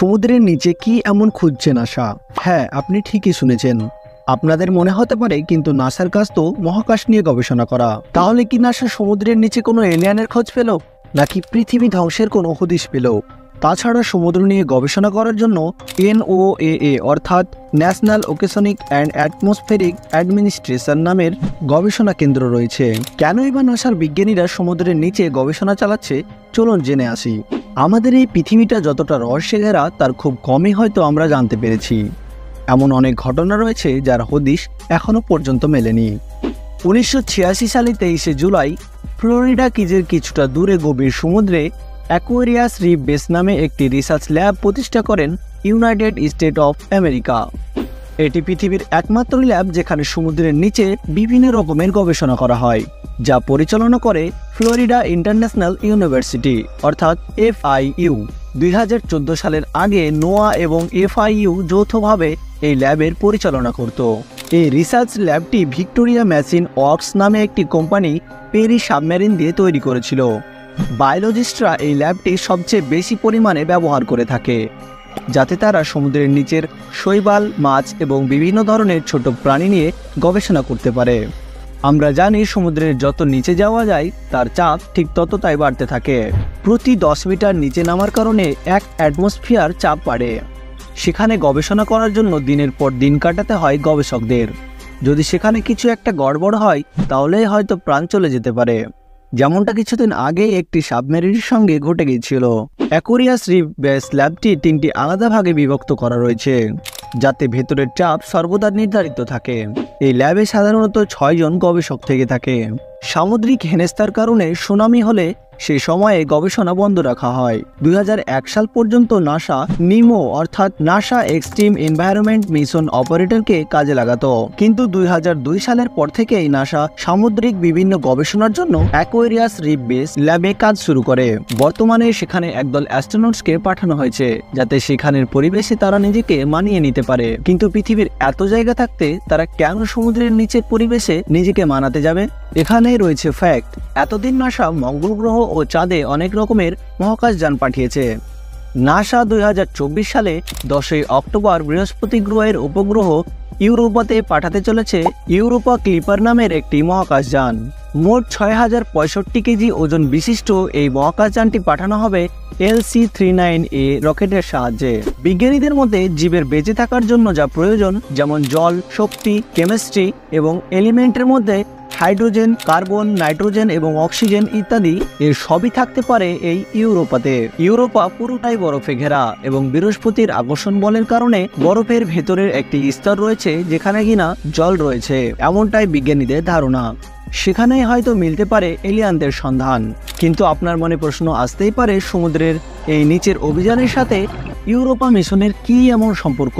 সমুদ্রের নিচে কি এমন খুঁজছে নাসা? হ্যাঁ, আপনি ঠিকই শুনেছেন। আপনাদের মনে হতে পারে কিন্তু নাসার কাজ তো মহাকাশ নিয়ে গবেষণা করা। তাহলে কি নাসা সমুদ্রের নিচে কোনো এলিয়ানের খোঁজ পেল, নাকি পৃথিবী ধ্বংসের কোনো হদিশ পেল? তাছাড়া সমুদ্র নিয়ে গবেষণা করার জন্য NOAA অর্থাৎ ন্যাশনাল ওকেশনিক অ্যান্ড অ্যাটমসফেরিক অ্যাডমিনিস্ট্রেশন নামের গবেষণা কেন্দ্র রয়েছে। কেনই বা নাসার বিজ্ঞানীরা সমুদ্রের নিচে গবেষণা চালাচ্ছে, চলুন জেনে আসি। আমাদের এই পৃথিবীটা যতটা রহস্যে ঘেরা তার খুব কমই হয়তো আমরা জানতে পেরেছি। এমন অনেক ঘটনা রয়েছে যার হদিশ এখনো পর্যন্ত মেলেনি। 1986 সালে 23 জুলাই ফ্লোরিডা কিজের কিছুটা দূরে গভীর সমুদ্রে অ্যাকোয়ারিয়াস রিফ বেস নামে একটি রিসার্চ ল্যাব প্রতিষ্ঠা করেন ইউনাইটেড স্টেট অফ আমেরিকা। এটি পৃথিবীর একমাত্র ল্যাব যেখানে সমুদ্রের নিচে বিভিন্ন রকমের গবেষণা করা হয়, যা পরিচালনা করে ফ্লোরিডা ইন্টারন্যাশনাল ইউনিভার্সিটি অর্থাৎ FIU। 2014 সালের আগে নোয়া এবং FIU যৌথভাবে এই ল্যাবের পরিচালনা করত। এই রিসার্চ ল্যাবটি ভিক্টোরিয়া মেশিন ওয়ার্কস নামে একটি কোম্পানি পেরি সাবমেরিন দিয়ে তৈরি করেছিল। বায়োলজিস্টরা এই ল্যাবটি সবচেয়ে বেশি পরিমাণে ব্যবহার করে থাকে, যাতে তারা সমুদ্রের নিচের শৈবাল, মাছ এবং বিভিন্ন ধরনের ছোট প্রাণী নিয়ে গবেষণা করতে পারে। আমরা জানি সমুদ্রের যত নিচে যাওয়া যায় তার চাপ ঠিক ততটাই বাড়তে থাকে। প্রতি 10 মিটার নিচে নামার কারণে এক অ্যাটমসফিয়ার চাপ বাড়ে। সেখানে গবেষণা করার জন্য দিনের পর দিন কাটাতে হয় গবেষকদের। যদি সেখানে কিছু একটা গড়বড় হয় তাহলে হয়তো প্রাণ চলে যেতে পারে, যেমনটা কিছুদিন আগে একটি সাবমেরিনের সঙ্গে ঘটে গিয়েছিল। অ্যাকোয়ারিয়াস রিফ বেস ল্যাবটি 3টি আলাদা ভাগে বিভক্ত করা রয়েছে, যাতে ভেতরের চাপ সর্বদা নির্ধারিত থাকে। এই ল্যাবে সাধারণত 6 জন গবেষক থেকে থাকে। সামুদ্রিক হেনস্থার কারণে সুনামি হলে সেই সময়ে গবেষণা বন্ধ রাখা হয়। 2001 সাল পর্যন্ত নাসা নিমো অর্থাৎ নাসা এক্সট্রিম এনভায়রনমেন্ট মিশন অপারেটরকে কাজে লাগাতো, কিন্তু 2002 সালের পর থেকেই নাসা সামুদ্রিক বিভিন্ন গবেষণার জন্য অ্যাকোয়ারিয়াস রিফ বেস ল্যাবে কাজ শুরু করে। বর্তমানে সেখানে একদল অ্যাস্ট্রোনটসকে পাঠানো হয়েছে, যাতে সেখানের পরিবেশে তারা নিজেকে মানিয়ে নিতে পারে। কিন্তু পৃথিবীর এত জায়গা থাকতে তারা কেন সমুদ্রের নিচের পরিবেশে নিজেকে মানাতে যাবে? এখানেই রয়েছে ফ্যাক্ট। এতদিন নাসা মঙ্গল গ্রহ ও চাঁদে অনেক রকমের মহাকাশযান পাঠিয়েছে। নাসা 2024 সালে 10 অক্টোবর বৃহস্পতি গ্রহের উপগ্রহ ইউরোপাতে পাঠাতে চলেছে ইউরোপা ক্লিপার নামের একটি মহাকাশযান। মোট 6065 কেজি ওজন বিশিষ্ট এই মহাকাশযানটি পাঠানো হবে LC-39A রকেটের সাহায্যে। বিজ্ঞানীদের মতে জীবের বেঁচে থাকার জন্য যা প্রয়োজন, যেমন জল, শক্তি, কেমিস্ট্রি এবং এলিমেন্টের মধ্যে হাইড্রোজেন, কার্বন, নাইট্রোজেন এবং অক্সিজেন ইত্যাদি, এর সবই থাকতে পারে এই ইউরোপাতে। ইউরোপা পুরোটাই বরফে ঘেরা এবং বৃহস্পতির আকর্ষণ বলের কারণে বরফের ভেতরের একটি স্তর রয়েছে যেখানে কিনা জল রয়েছে, এমনটাই বিজ্ঞানীদের ধারণা। সেখানেই হয়তো মিলতে পারে এলিয়ানদের সন্ধান। কিন্তু আপনার মনে প্রশ্ন আসতেই পারে, সমুদ্রের এই নিচের অভিযানের সাথে ইউরোপা মিশনের কি এমন সম্পর্ক?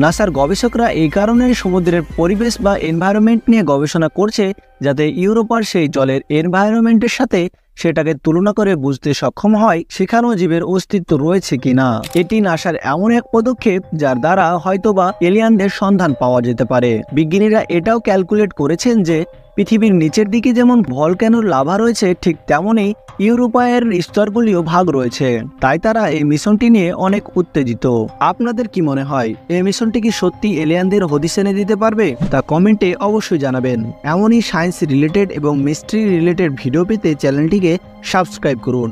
নাসার গবেষকরা এই কারণে সমুদ্রের পরিবেশ বা এনভায়রনমেন্ট নিয়ে গবেষণা করছে, যাতে ইউরোপার সেই জলের এনভায়রনমেন্টের সাথে সেটাকে তুলনা করে বুঝতে সক্ষম হয় সেখানেও জীবের অস্তিত্ব রয়েছে কিনা। এটি নাসার এমন এক পদক্ষেপ যার দ্বারা হয়তোবা এলিয়ানদের সন্ধান পাওয়া যেতে পারে। বিজ্ঞানীরা এটাও ক্যালকুলেট করেছেন যে পৃথিবীর নিচের দিকে যেমন ভলক্যানোর লাভা রয়েছে, ঠিক তেমনই ইউরোপায়ের স্তরগুলিও ভাগ রয়েছে। তাই তারা এই মিশনটি নিয়ে অনেক উত্তেজিত। আপনাদের কি মনে হয়, এই মিশনটি কি সত্যি এলিয়ানদের হদিশ এনে দিতে পারবে? তা কমেন্টে অবশ্যই জানাবেন। এমনই সায়েন্স রিলেটেড এবং মিস্ট্রি রিলেটেড ভিডিও পেতে চ্যানেলটিকে সাবস্ক্রাইব করুন।